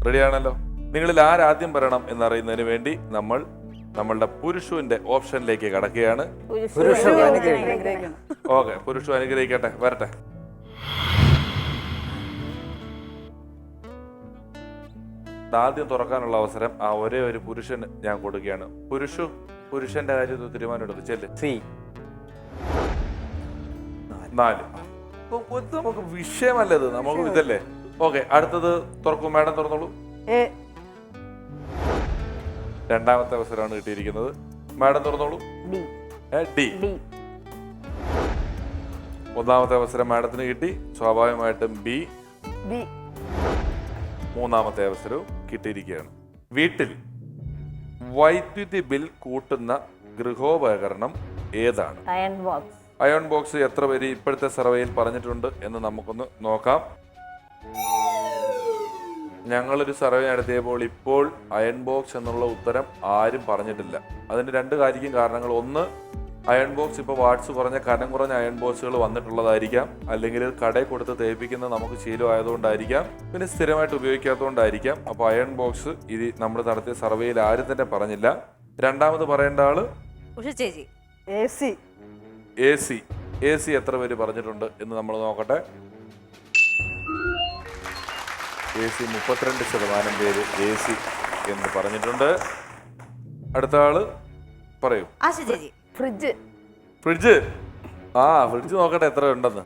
റെഡിയാണല്ലോ? നിങ്ങളിൽ ആരാദ്യം പറയണം എന്നറിയുന്നതിന് വേണ്ടി നമ്മൾ നമ്മളുടെ പുരുഷുവിന്റെ ഓപ്ഷനിലേക്ക് കടക്കുകയാണ്. ഓക്കെ, പുരുഷു അനുഗ്രഹിക്കട്ടെ, വരട്ടെ. ആദ്യം തുറക്കാനുള്ള അവസരം ആ ഒരേ ഒരു പുരുഷന് ഞാൻ കൊടുക്കുകയാണ്. പുരുഷന്റെ കാര്യം തീരുമാനം എടുത്ത് ചെല്ല്. 4. നമുക്ക് വിഷയമല്ലത്, നമുക്ക് ഇതല്ലേ. ഓക്കെ, അടുത്തത് തുറക്കും. മാഡം തുറന്നോളൂ. രണ്ടാമത്തെ അവസരമാണ് കിട്ടിയിരിക്കുന്നത്. മാഡം തുറന്നോളൂ. ഡി. ഒന്നാമത്തെ അവസരം മാഡത്തിന് കിട്ടി, സ്വാഭാവികമായിട്ടും ബി. മൂന്നാമത്തെ അവസരവും കിട്ടിയിരിക്കുകയാണ്. വീട്ടിൽ വൈദ്യുതി ബിൽ കൂട്ടുന്ന ഗൃഹോപകരണം ഏതാണ്? Iron box. എത്ര പേര് ഇപ്പോഴത്തെ സർവേയിൽ പറഞ്ഞിട്ടുണ്ട് എന്ന് നമുക്കൊന്ന് നോക്കാം. ഞങ്ങളൊരു സർവേ നടത്തിയപ്പോൾ ഇപ്പോൾ അയൺ ബോക്സ് എന്നുള്ള ഉത്തരം ആരും പറഞ്ഞിട്ടില്ല. അതിന് 2 കാരണങ്ങൾ. ഒന്ന്, അയൺ ബോക്സ് ഇപ്പോൾ വാട്സ് കുറഞ്ഞ കനം കുറഞ്ഞ അയൺ ബോക്സുകൾ വന്നിട്ടുള്ളതായിരിക്കാം, അല്ലെങ്കിൽ കടയിൽ കൊടുത്ത് തേപ്പിക്കുന്നത് നമുക്ക് ശീലമായതുകൊണ്ടായിരിക്കാം, പിന്നെ സ്ഥിരമായിട്ട് ഉപയോഗിക്കാത്തതുകൊണ്ടായിരിക്കാം. അപ്പോൾ അയൺ ബോക്സ് ഇത് നമ്മൾ നടത്തിയ സർവേയിൽ ആരും തന്നെ പറഞ്ഞില്ല. രണ്ടാമത് പറയേണ്ട ആള് എ സി എത്ര പേര് പറഞ്ഞിട്ടുണ്ട് എന്ന് നമ്മൾ നോക്കട്ടെ. എ സി 32% പേര് എ സി എന്ന് പറഞ്ഞിട്ടുണ്ട്. അടുത്ത ആള് പറയൂ. ഫ്രിഡ്ജ്. ഫ്രിഡ്ജ് നോക്കട്ടെ എത്ര ഉണ്ടെന്ന്.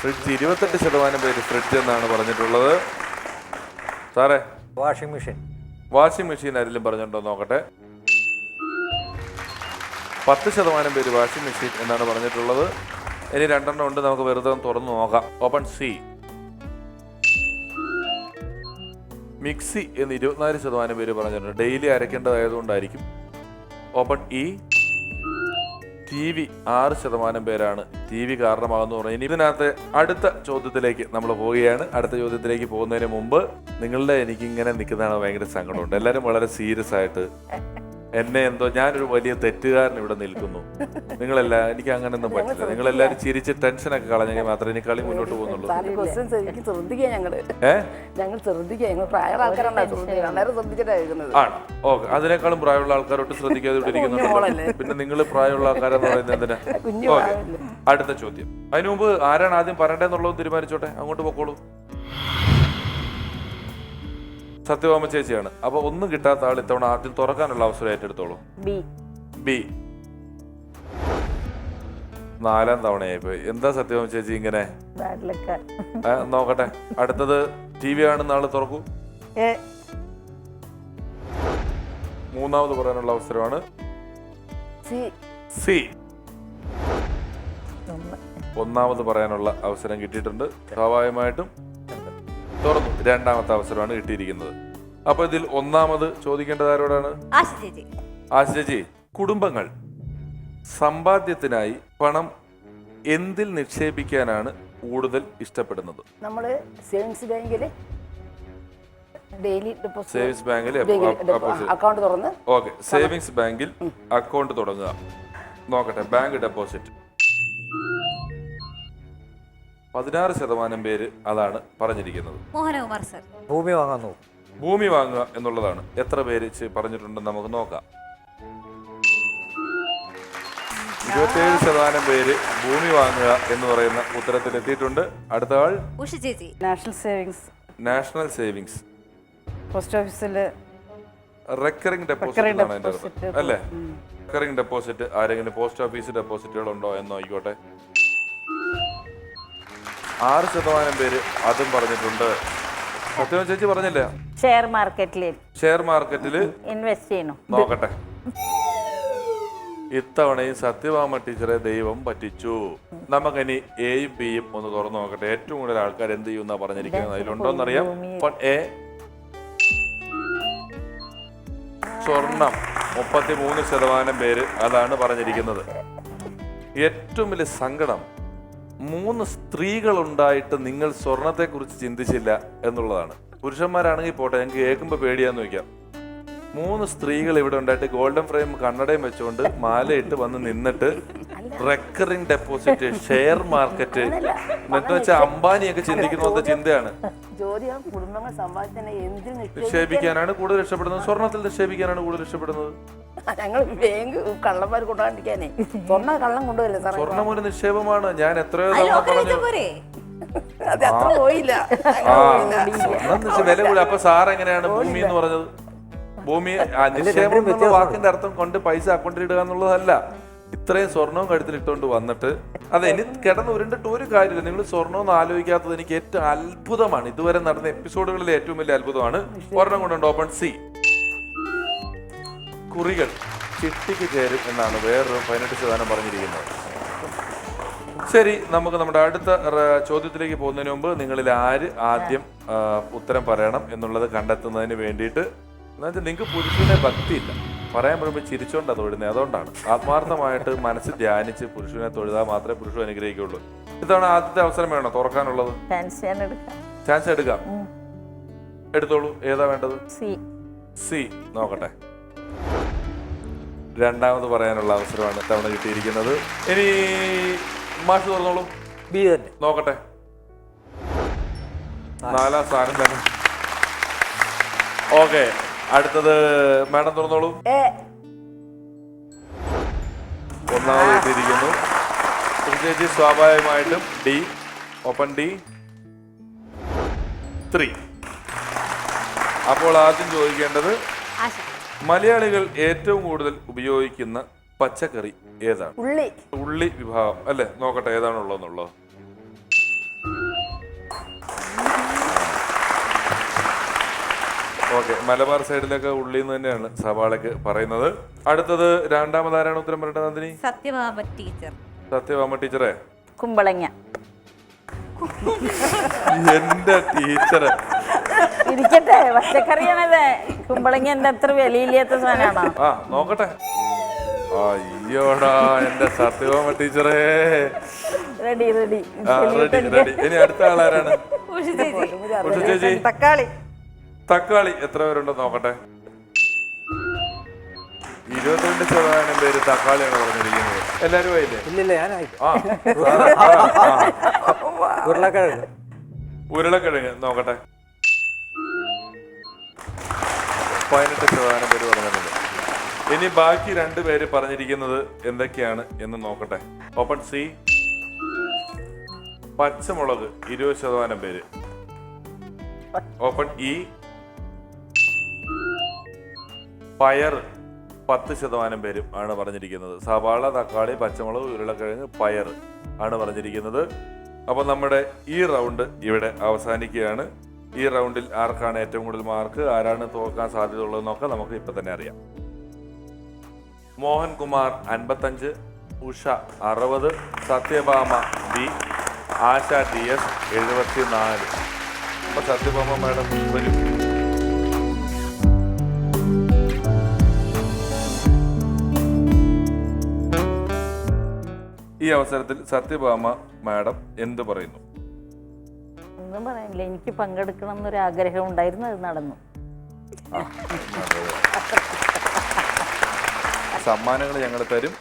ഫ്രിഡ്ജ് 28% പേര് ഫ്രിഡ്ജ് എന്നാണ് പറഞ്ഞിട്ടുള്ളത്. സാറേ, വാഷിംഗ് മെഷീൻ ആരെങ്കിലും പറഞ്ഞിട്ടുണ്ടോ നോക്കട്ടെ. 10% പേര് വാഷിംഗ് മെഷീൻ എന്നാണ് പറഞ്ഞിട്ടുള്ളത്. ഇനി 2 ഉണ്ട്, നമുക്ക് വെറുതെ തുറന്നു നോക്കാം. Open C. മിക്സി എന്ന് 24% പേര് പറഞ്ഞിട്ടുണ്ട്. ഡെയിലി അരയ്ക്കേണ്ടതായതുകൊണ്ടായിരിക്കും. Open E. ടി വി 6% പേരാണ് ടി വി കാരണമാകുന്നു പറഞ്ഞു. ഇനി ഇതിനകത്ത് അടുത്ത ചോദ്യത്തിലേക്ക് നമ്മൾ പോവുകയാണ്. അടുത്ത ചോദ്യത്തിലേക്ക് പോകുന്നതിന് മുമ്പ് എനിക്കിങ്ങനെ നിൽക്കുന്നതാണ് ഭയങ്കര സങ്കടമുണ്ട്. എല്ലാവരും വളരെ സീരിയസ് ആയിട്ട് എന്നെ എന്തോ ഞാനൊരു വലിയ തെറ്റുകാരൻ ഇവിടെ നിൽക്കുന്നു. എനിക്ക് അങ്ങനെയൊന്നും പറ്റില്ല. നിങ്ങളെല്ലാവരും ചിരിച്ച് ടെൻഷനൊക്കെ കളഞ്ഞെങ്കിൽ മാത്രമേ ഇനി കളി മുന്നോട്ട് പോകുന്നുള്ളൂ. ആണ്. ഓക്കെ, അതിനേക്കാളും പ്രായമുള്ള ആൾക്കാരോട്ട് ശ്രദ്ധിക്കാതെ ഇവിടെ ഇരിക്കുന്നുണ്ട്. പിന്നെ നിങ്ങൾ പ്രായമുള്ള ആൾക്കാരെന്ന് പറയുന്നത് എന്തിനാ? ഓക്കെ, അടുത്ത ചോദ്യം. അതിനു മുമ്പ് ആരാണ് ആദ്യം പറയണ്ടെന്നുള്ളത് തീരുമാനിച്ചോട്ടെ, അങ്ങോട്ട് പൊക്കോളൂ. സത്യഭാമ ചേച്ചിയാണ്. അപ്പൊ ഒന്നും കിട്ടാത്ത ആൾ ഇത്തവണ ആദ്യം തുറക്കാനുള്ള അവസരം ഏറ്റെടുത്തോളൂ. ബി. 4ാം തവണയായിപ്പോയി. എന്താ സത്യഭാമ ചേച്ചി ഇങ്ങനെ? നോക്കട്ടെ. അടുത്തത് ടി വി ആണെന്ന് ആള് തുറക്കൂ. മൂന്നാമത് പറയാനുള്ള അവസരമാണ് സി. ഒന്നാമത് പറയാനുള്ള അവസരം കിട്ടിയിട്ടുണ്ട്. സ്വാഭാവികമായിട്ടും തുറന്നു. 2ാമത്തെ അവസരമാണ് കിട്ടിയിരിക്കുന്നത്. അപ്പൊ ഇതിൽ ഒന്നാമത് ചോദിക്കേണ്ടത് ആരോടാണ്? ആശ ചേച്ചി, കുടുംബങ്ങൾ സമ്പാദ്യത്തിനായി പണം എന്തിൽ നിക്ഷേപിക്കാനാണ് കൂടുതൽ ഇഷ്ടപ്പെടുന്നത്? നമ്മള് സേവിങ്സ് ബാങ്കിൽ അക്കൗണ്ട് തുറന്ന്. ഓക്കെ, സേവിങ്സ് ബാങ്കിൽ അക്കൗണ്ട് തുടങ്ങുക. നോക്കട്ടെ, ബാങ്ക് ഡെപ്പോസിറ്റ് 16% പേര് അതാണ് പറഞ്ഞിരിക്കുന്നത്. മോഹനകുമാർ സർ, ഭൂമി വാങ്ങുക എന്നുള്ളതാണ്. എത്ര പേര് പറഞ്ഞിട്ടുണ്ടെന്ന് നമുക്ക് നോക്കാം. 27% പേര് ഭൂമി വാങ്ങുക എന്ന് പറയുന്ന ഉത്തരത്തിൽ എത്തിയിട്ടുണ്ട്. അടുത്ത ആൾ നാഷണൽ സേവിങ്സ് പോസ്റ്റ് ഓഫീസില് റെക്കറിംഗ് ഡെപ്പോസിറ്റ് ആണ് അതിന്റെ അർത്ഥം അല്ലേ? Recurring deposit. ആരെങ്കിലും പോസ്റ്റ് ഓഫീസ് ഡെപ്പോസിറ്റുകൾ ഉണ്ടോ എന്ന് നോക്കിക്കോട്ടെ. 6% പേര് അതും പറഞ്ഞിട്ടുണ്ട്. സത്യം ചേച്ചി പറഞ്ഞില്ല? ഷെയർ മാർക്കറ്റിൽ ഇൻവെസ്റ്റ് ചെയ്യണം. നോക്കട്ടെ, ഇത്തവണയും സത്യഭാമ ടീച്ചറെ ദൈവം പറ്റിച്ചു. നമുക്കിനി എയും ബിയും ഒന്ന് തുറന്നു നോക്കട്ടെ. ഏറ്റവും കൂടുതൽ ആൾക്കാർ എന്ത് ചെയ്യുന്ന പറഞ്ഞിരിക്കുന്നത് അതിലുണ്ടോന്നറിയാം. എ സ്വർണം 33% പേര് അതാണ് പറഞ്ഞിരിക്കുന്നത്. ഏറ്റവും വലിയ സങ്കടം 3 സ്ത്രീകളുണ്ടായിട്ട് നിങ്ങൾ സ്വർണത്തെ കുറിച്ച് ചിന്തിച്ചില്ല എന്നുള്ളതാണ്. പുരുഷന്മാരാണെങ്കിൽ പോട്ടെ, ഞങ്ങൾക്ക് കേൾക്കുമ്പോൾ പേടിയാന്ന് വയ്ക്കാം. 3 സ്ത്രീകൾ ഇവിടെ ഉണ്ടായിട്ട് ഗോൾഡൻ ഫ്രെയിം കണ്ണടയും വെച്ചുകൊണ്ട് മാലയിട്ട് വന്ന് നിന്നിട്ട് റെക്കറിംഗ് ഡെപ്പോസിറ്റ്, ഷെയർ മാർക്കറ്റ് എന്നൊക്കെ വെച്ചാൽ അംബാനിയൊക്കെ ചിന്തിക്കുന്ന പോലത്തെ ചിന്തയാണ്. ജ്യോതിക കുടുംബങ്ങൾ സമ്പാദിച്ചാൽ എന്തിനു നിക്ഷേപിക്കാനാണ് കൂടുതൽ ഇഷ്ടപ്പെടുന്നത്, സ്വർണത്തിൽ നിക്ഷേപിക്കാനാണ് കൂടുതൽ ഇഷ്ടപ്പെടുന്നത്. ഞങ്ങൾ ബാങ്ക് കള്ളന്മാർ കൊണ്ടാണ്ടിരിക്കാനേ സ്വർണ്ണ കള്ളം കൊണ്ടുവല്ലേ സാറേ. സ്വർണം ഒരു നിക്ഷേപമാണ്. ഞാൻ എത്രയോ തവണ പറഞ്ഞു. അത് അത്ര പോയില്ല. സ്വർണം വില കൂടി. അപ്പൊ സാർ എങ്ങനെയാണ് ഭൂമി എന്ന് പറഞ്ഞത്? ഭൂമി നിക്ഷേപം എന്നുള്ള വാക്കിന്റെ അർത്ഥം കൊണ്ട് പൈസ അക്കൗണ്ടിൽ ഇടുക എന്നുള്ളതല്ല. ഇത്രയും സ്വർണവും കഴുത്തിലിട്ടുകൊണ്ട് വന്നിട്ട് അത് എനിക്ക് കിടന്ന് ഉരുണ്ടിട്ട് ഒരു കാര്യമില്ല. നിങ്ങൾ സ്വർണ്ണമെന്ന് ആലോചിക്കാത്തത് എനിക്ക് ഏറ്റവും അത്ഭുതമാണ്. ഇതുവരെ നടന്ന എപ്പിസോഡുകളിലെ ഏറ്റവും വലിയ അത്ഭുതമാണ്. ഒരെണ്ണം കൊണ്ടുണ്ട്. Open C. കുറികൾ ചിട്ടിക്ക് ചേരും എന്നാണ് വേറൊരു 18% പറഞ്ഞിരിക്കുന്നത്. ശരി, നമുക്ക് നമ്മുടെ അടുത്ത ചോദ്യത്തിലേക്ക് പോകുന്നതിന് മുമ്പ് നിങ്ങളിൽ ആര് ആദ്യം ഉത്തരം പറയണം എന്നുള്ളത് കണ്ടെത്തുന്നതിന് വേണ്ടിയിട്ട്, എന്നുവെച്ചാൽ നിങ്ങൾക്ക് പുരുഷനെ ഭക്തിയില്ല, പറയാൻ പറയുമ്പോൾ ചിരിച്ചോണ്ടാണ് തൊഴുന്നത്. അതുകൊണ്ടാണ് ആത്മാർത്ഥമായിട്ട് മനസ്സിൽ ധ്യാനിച്ച് പുരുഷനെ തൊഴുതാൽ മാത്രമേ പുരുഷൻ അനുഗ്രഹിക്കുള്ളൂ. ഇതാണ് ആദ്യത്തെ അവസരം. വേണോ തുറക്കാനുള്ളത്? ചാൻസ് എടുക്കാം. എടുത്തോളൂ. ഏതാ വേണ്ടത്? സി. നോക്കട്ടെ. രണ്ടാമത് പറയാനുള്ള അവസരമാണ് തവണ കിട്ടിയിരിക്കുന്നത്. ഇനി മാഷ് തുറന്നോളൂ. ബി തന്നെ നോക്കട്ടെ. 4ാം സ്ഥാനം തന്നെ. ഓക്കെ, അടുത്തത് മാഡം തുറന്നോളൂ. ഒന്നാമത് കിട്ടിയിരിക്കുന്നു. ചേച്ചി സ്വാഭാവികമായിട്ടും ഡി. Open D 3. അപ്പോൾ ആദ്യം ചോദിക്കേണ്ടത്, മലയാളികൾ ഏറ്റവും കൂടുതൽ ഉപയോഗിക്കുന്ന പച്ചക്കറി ഏതാണ്? ഉള്ളി വിഭാഗം അല്ലെ? നോക്കട്ടെ ഏതാണുള്ളതെന്നുള്ളത്. ഓക്കെ, മലബാർ സൈഡിലൊക്കെ ഉള്ളി എന്ന് തന്നെയാണ് സവാളക്ക് പറയുന്നത്. അടുത്തത് രണ്ടാമത് ആരാണ് ഉത്തരം പറയേണ്ടത്? നന്ദിനി. സത്യഭാമ ടീച്ചറെ. കുമ്പളങ്ങ. എന്റെ ടീച്ചറെ ഇരിക്കട്ടെ, പച്ചക്കറിയാണല്ലേ. കുമ്പളങ്ങ എന്താ അത്ര വിലയില്ലാത്ത സാധനമാണോ? ആ നോക്കട്ടെ. അയ്യോടാ എന്റെ സത്യഭാമ ടീച്ചറേ. റെഡി. ഇനി അടുത്ത ആളാരാണ്? ചേച്ചി. തക്കാളി എത്ര പേരുണ്ടോ നോക്കട്ടെ. 22% പേര് തക്കാളിയാണ് പറഞ്ഞിരിക്കുന്നത്. എല്ലാരും ആയില്ലേ? ഇല്ലില്ല, ഞാനായി. ഉരുളക്കിഴങ്ങ് നോക്കട്ടെ. 18% പേര് പറഞ്ഞിട്ടുണ്ട്. ഇനി ബാക്കി 2 പേര് പറഞ്ഞിരിക്കുന്നത് എന്തൊക്കെയാണ് എന്ന് നോക്കട്ടെ. Open C. പച്ചമുളക് 20% പേര്. Open E. പയർ 10% പേരും ആണ് പറഞ്ഞിരിക്കുന്നത്. സവാള, തക്കാളി, പച്ചമുളക്, ഉരുളക്കിഴങ്ങ്, പയർ ആണ് പറഞ്ഞിരിക്കുന്നത്. അപ്പോൾ നമ്മുടെ ഈ റൗണ്ട് ഇവിടെ അവസാനിക്കുകയാണ്. ഈ റൗണ്ടിൽ ആർക്കാണ് ഏറ്റവും കൂടുതൽ മാർക്ക്, ആരാണ് തോൽക്കാൻ സാധ്യത ഉള്ളതെന്നൊക്കെ നമുക്ക് ഇപ്പം തന്നെ അറിയാം. മോഹൻകുമാർ 55, ഉഷ 60, സത്യഭാമ ബി, ആശ DS 74. അപ്പോൾ സത്യഭാമ മാഡം വരും. ഈ അവസരത്തിൽ സത്യഭാമ മാഡം എന്ത് പറയുന്നു? ഒന്നും പറയാനില്ല. എനിക്ക് പങ്കെടുക്കണം എന്നൊരു ആഗ്രഹം ഉണ്ടായിരുന്നു, അത് നടന്നു. സമ്മാനങ്ങൾ ഞങ്ങൾ തരും.